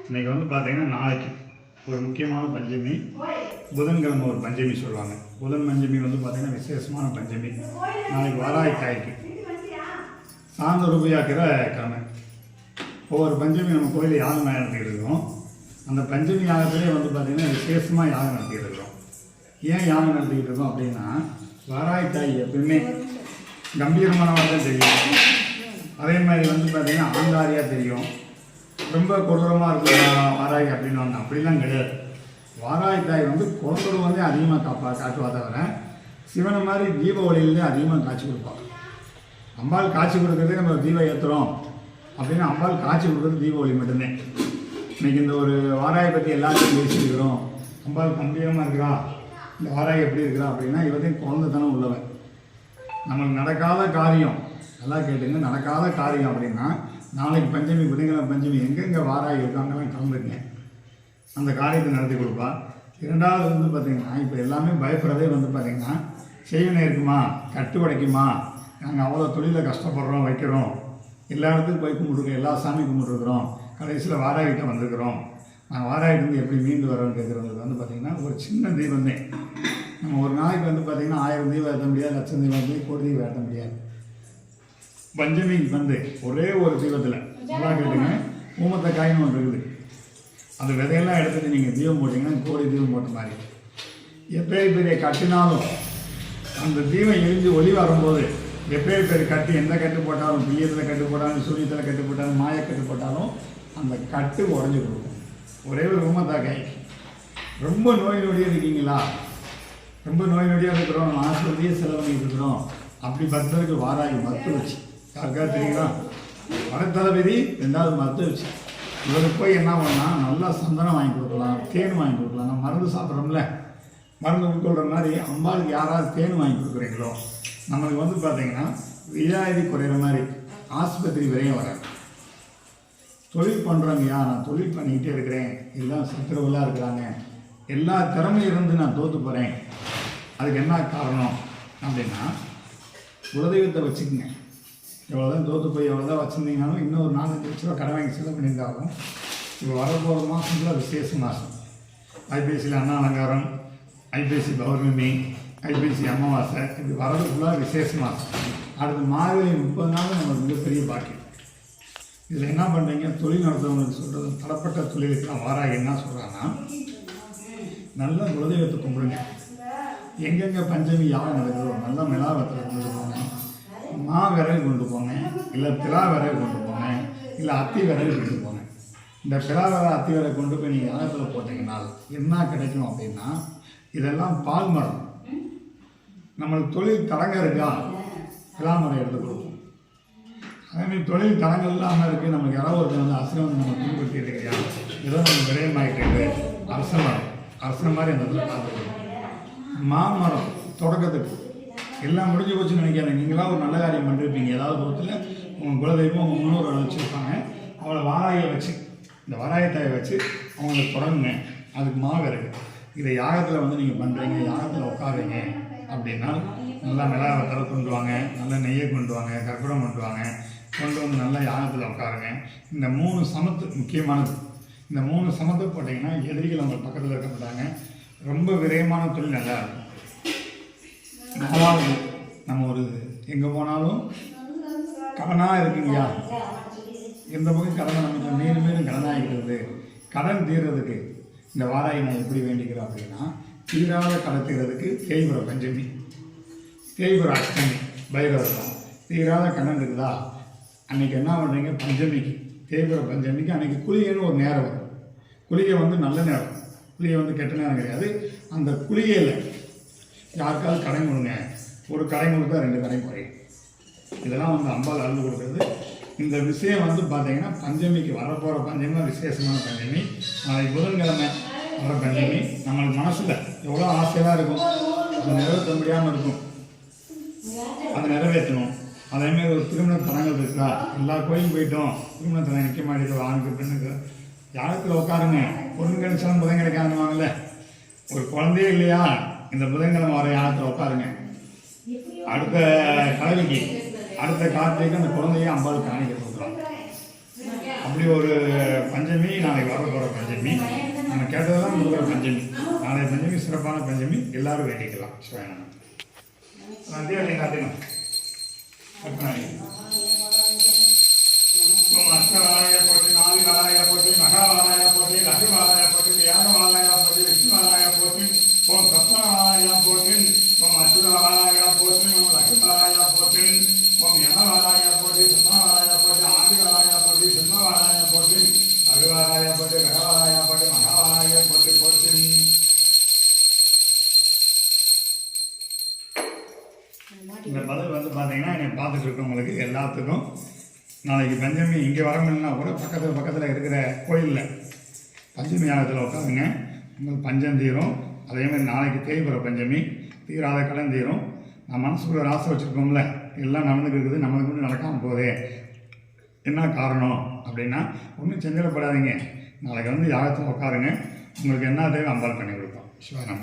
இன்னைக்கு வந்து பார்த்தீங்கன்னா நாளைக்கு ஒரு முக்கியமான பஞ்சமி, புதன்கிழமை ஒரு பஞ்சமி சொல்லுவாங்க. புதன் பஞ்சமி வந்து பார்த்தீங்கன்னா விசேஷமான பஞ்சமி. நாளைக்கு வாராய் தாய்க்கு சாந்த ரூபாய்க்கிற கிழமை. ஒவ்வொரு பஞ்சமி நம்ம கோயிலில் யாகம் நடத்திக்கிட்டு இருக்கிறோம். அந்த பஞ்சமி யாகத்திலே வந்து பார்த்திங்கன்னா விசேஷமாக யாகம் நடத்திக்கிட்டு இருக்கிறோம். ஏன் யாகம் நடத்திக்கிட்டு இருக்கோம் அப்படின்னா, வாராய் தாய் எப்பயுமே கம்பீரமானவாக தான் தெரியும். அதே மாதிரி வந்து பார்த்திங்கன்னா ஆங்காரியாக தெரியும். ரொம்ப கொடூரமாக இருக்கிற வாராய் அப்படின்னு அப்படிலாம் கிடையாது. வாராய் தாய் வந்து குழந்தை வந்து அதிகமாக காட்டுவா தவிர சிவனை மாதிரி தீப ஒளியிலே அதிகமாக காட்சி கொடுப்பாங்க. அம்பாள் காட்சி கொடுக்குறதே நம்ம தீபம் ஏற்றுறோம் அப்படின்னா அம்பாள் காட்சி கொடுக்குறது தீப ஒளி மட்டும்தான். இன்றைக்கி இந்த ஒரு வாராயை பற்றி எல்லாத்தையும் பேசியிருக்கிறோம். அம்பாள் கம்பீரமாக இருக்கிறா, இந்த வாராய் எப்படி இருக்கிறா அப்படின்னா இவத்தையும் குழந்தைத்தனம் உள்ளவன். நம்மளுக்கு நடக்காத காரியம் நல்லா கேட்டுங்க, நடக்காத காரியம் அப்படின்னா நாளைக்கு பஞ்சமி, புதன்கிழமை பஞ்சமி எங்கெங்கே வாராய் இருக்காங்கலாம் கலந்துருங்க, அந்த காரியத்தை நடத்தி கொடுப்பா. இரண்டாவது வந்து பார்த்திங்கன்னா இப்போ எல்லாமே பயப்படுறதே வந்து பார்த்திங்கன்னா செய்வனை இருக்குமா, கட்டு உடைக்குமா, நாங்கள் அவ்வளோ தொழிலில் கஷ்டப்படுறோம், வைக்கிறோம், எல்லா இடத்துக்கும் போய் கும்பிட்ருக்கோம், எல்லா சாமி கும்பிட்ருக்குறோம், கடைசியில் வாராய்கிட்ட வந்துருக்குறோம், நாங்கள் வாராயிட்டு எப்படி மீண்டு வரோன்னு கேட்குறவங்களுக்கு வந்து பார்த்திங்கன்னா ஒரு சின்ன தீபந்தே. நம்ம ஒரு நாளைக்கு வந்து பார்த்திங்கன்னா 1000 தீபம் ஏற்ற முடியாது, லட்சம் தீபம் ஏற்ற, கோடி தீபம் ஏற்ற முடியாது. பஞ்சமிக்கு வந்து ஒரே ஒரு தீபத்தில் நல்லா கேட்டுங்க, ஊமத்தை காயின்னு ஒன்று இருக்குது. அந்த விதையெல்லாம் எடுத்துகிட்டு நீங்கள் தீபம் போட்டிங்கன்னா கோடி தீபம் போட்ட மாதிரி. எப்பேர் பெரிய கட்டினாலும் அந்த தீபம் எரிஞ்சு ஒளி வரும்போது எப்பேர் பெரிய கட்டு, எந்த கட்டு போட்டாலும், பிள்ளையத்தில் கட்டு போட்டாலும், சூரியத்தில் கட்டு போட்டாலும், மாயக்கட்டு போட்டாலும் அந்த கட்டு உடஞ்சி கொடுக்கும். ஒரே ஒரு ஊமத்தா காய். ரொம்ப நோய் நொடியாக இருக்கீங்களா, ரொம்ப நோய் நொடியாக இருக்கிறோம், ஆஸ்பத்திரியே செலவு பண்ணிட்டு இருக்கிறோம், அப்படி பக்தருக்கு வாராகி மருத்துவ வச்சு யாருக்கா தெரியுங்களா, வடத்தளபதி 2வது மருத்துவ வச்சு இவருக்கு போய் என்ன பண்ணால் நல்லா சந்தனம் வாங்கி கொடுக்கலாம், தேன் வாங்கி கொடுக்கலாம். நம்ம மருந்து சாப்பிட்றோம்ல, மருந்து உட்கொள்கிற மாதிரி அம்பாளுக்கு யாராவது தேன் வாங்கி கொடுக்குறீங்களோ நம்மளுக்கு வந்து பார்த்திங்கன்னா வியாதி குறையிற மாதிரி ஆஸ்பத்திரி வரையும் வராது. தொழில் பண்ணுறவங்கயா, நான் தொழில் பண்ணிக்கிட்டே இருக்கிறேன், எல்லாம் சத்துரவுலாம் இருக்கிறாங்க, எல்லா திறமையும் இருந்து நான் தோற்று போகிறேன், அதுக்கு என்ன காரணம் அப்படின்னா குலதெய்வத்தை வச்சுக்கோங்க. எவ்வளோதான் தோற்று போய் எவ்வளோதான் வச்சுருந்தீங்கனாலும் இன்னும் ஒரு 4-5 லட்ச ரூபா கடை வாங்கி செலவு பண்ணியிருந்தாலும் இப்போ வரப்போகிற மாதத்தில் விசேஷ மாதம். ஐபிஎஸ்சியில் அண்ணா அலங்காரம், ஐபிஎஸ்சி பௌர்ணமி, ஐபிஎஸ்சி அமாவாசை, இப்படி வரதுக்குள்ளாக விசேஷ மாதம். அடுத்து மார்கழி 30 நாள் நம்மளுக்கு மிகப்பெரிய பாக்கியம். இதில் என்ன பண்ணுறீங்க, தொழில் நடத்துறவங்களுக்கு சொல்கிறது, தரப்பட்ட தொழிலுக்கு வாராக என்ன சொல்கிறாங்கன்னா, நல்ல குலதெய்வத்தை கும்பிடுங்க. எங்கெங்கே பஞ்சமி யாகம் நடக்குதோ நல்ல மிளாவத்தில் கொண்டு போங்க, மா விறகு கொண்டு போங்க, இல்லை பிலா விறகு கொண்டு போங்க, இல்லை அத்தி விறகு கொண்டு போங்க. இந்த பிலா விறகு அத்தி விறகு கொண்டு போய் நீங்கள் யாகத்தில் போட்டிங்கன்னா என்ன கிடைக்கும் அப்படின்னா, இதெல்லாம் பால் மரம். நம்மளுக்கு தொழில் தடங்க இருக்கா, பிலா மரம் எடுத்து கொடுப்போம். அதேமாதிரி தொழில் தடங்கள் இல்லாமல் இருக்குது, நம்மளுக்கு யாராவது ஒருத்தர் வந்து அரசனை வந்து நம்ம பின்பற்றிட்டு இருக்கியா, ஏதோ நம்ம விரயமாகிட்டு அரச மரம், அரசனை மாதிரி அந்த இடத்துல பார்த்துக்கணும். மாமரம் தொடக்கத்துக்கு எல்லாம் முடிஞ்சு போச்சுன்னு நினைக்காதீங்க. நீங்களாம் ஒரு நல்ல காரியம் பண்ணிருப்பீங்க, ஏதாவது ஒருத்தில் உங்கள் குலதெய்வம் உங்கள் முன்னோரை வச்சுருப்பாங்க, அவளை வாராயை வச்சு, இந்த வாராயத்தாயை வச்சு அவங்களுக்கு தொடங்குங்க. அதுக்கு மாவிறகு இதை யாகத்தில் வந்து நீங்கள் பண்ணுறீங்க, யாகத்தில் உட்காருங்க அப்படின்னா நல்லா மிளகாய் கொண்டு வாங்க, நல்ல நெய்யை கொண்டு வாங்க, கற்பூரம் கொண்டு வாங்க, கொண்டு வந்து நல்லா யாகத்தில் உட்காருங்க. இந்த 3 சமத்து முக்கியமானது. இந்த 3 சமத்தை போட்டிங்கன்னா எதிரிகள் அவங்க பக்கத்தில் இருக்க மாட்டாங்க. ரொம்ப விரயமான தொழில் நல்லா இருக்கும். 4வது, நம்ம ஒரு எங்கே போனாலும் கடனாக இருக்குங்கய்யா, எந்த பக்கம் கடனை நம்ம மேலும் மேலும் கடனாகிக்கிறது, கடன் தீர்றதுக்கு இந்த வாராயை நான் எப்படி வேண்டிக்கிறேன் அப்படின்னா, தீராத கடன் தீர்றதுக்கு தேய்புர பஞ்சமி, தேய்புர அஷ்டமி, பைரவரம். தீராத கடன் இருக்குதா, அன்றைக்கி என்ன பண்ணுறீங்க, பஞ்சமிக்கு, தேய்புர பஞ்சமிக்கு அன்றைக்கி குளிகைன்னு ஒரு நேரம் வரும். குளிகை வந்து நல்ல நேரம், குளிகை வந்து கெட்ட நேரம் கிடையாது. அந்த குளிகையில் யாருக்காவது கடன் கொடுங்க, ஒரு கடை கொடுத்தா 2 கடை குறையும். இதெல்லாம் வந்து அம்பாள் அழுது கொடுக்குறது. இந்த விஷயம் வந்து பார்த்தீங்கன்னா பஞ்சமிக்கு வரப்போகிற பஞ்சமி தான் விசேஷமான பஞ்சமி. நாளைக்கு புதன்கிழமை வர பஞ்சமி. நம்மளுக்கு மனசில் எவ்வளோ ஆசையாக இருக்கும், அதை நிறைவேற்ற முடியாமல் இருக்கும், அதை நிறைவேற்றணும். அதேமாதிரி ஒரு திருமண தலங்கள் இருக்கா, எல்லா கோயிலும் போயிட்டோம், திருமண தலம் நிற்க மாட்டேங்குது, ஆணுக்கு பெண்ணுக்கு, யாகத்தில் உட்காருங்க. பொண்ணு கிடைச்சாலும் புதன் கிடைக்காதுவாங்கல்ல, ஒரு குழந்தையே இல்லையா, இந்த புதன்கிழமை வர யாகத்தில் உட்காருங்க. அடுத்த கலவிக்கு, அடுத்த கார்த்திகைக்கு அந்த குழந்தைய அம்பாளுக்கு காணிக்க கொடுக்குறோம். இப்படி ஒரு பஞ்சமி நாளைக்கு வர போகிற பஞ்சமி, நம்ம கேட்டதெல்லாம் கொடுக்குற பஞ்சமி. நாளைய பஞ்சமி சிறப்பான பஞ்சமி, எல்லாரும் வேண்டிக்கலாம். சிவாயனம் காட்டினா அஷ்டவாலாய போட்டு, நாதிவாலாய போட்டு, மகாவாலாய போட்டு, லகுவாலாய போட்டு, தியாகவாலாய போட்டு, விஷ்ணுவாலாய போட்டு, ஓம் சப்தவாலாய போட்டு, ஓம் அச்சுதவாலாய போட்டு, ஓம் லகுவாலாய போட்டு, ஓம் யமவாலாய போட்டு, சப்தவாலாய போட்டு, ஆதிவாலாய போட்டு, சிம்மவாலாய போட்டு, லகுவாலாய போட்டு, ககவாலாய போட்டு, மகாவாலாய போட்டு போட்டு. இந்த பதில் வந்து பார்த்தீங்கன்னா என்னை பார்த்துட்டு இருக்கவங்களுக்கு எல்லாத்துக்கும் நாளைக்கு பஞ்சமி இங்கே வர முடியலன்னா கூட பக்கத்தில் இருக்கிற கோயிலில் பஞ்சமி யாகத்தில் உட்காந்துங்க. உங்களுக்கு பஞ்சம் தீரும். அதேமாதிரி நாளைக்கு தேய்பிற பஞ்சமி, தீராத கடன் தீரும். நான் மனசுக்குள்ள ஆசை வச்சுருக்கோம்ல, எல்லாம் நடந்துட்டு இருக்குது, நம்மளுக்கு மட்டும் நடக்காமல் போதே, என்ன காரணம் அப்படின்னா ஒன்றும் செஞ்சிடப்படாதீங்க. நாளைக்கு வந்து யாகத்தில் உட்காருங்க, உங்களுக்கு என்ன தேவை அம்பாள் பண்ணி கொடுப்போம். சிவராம்.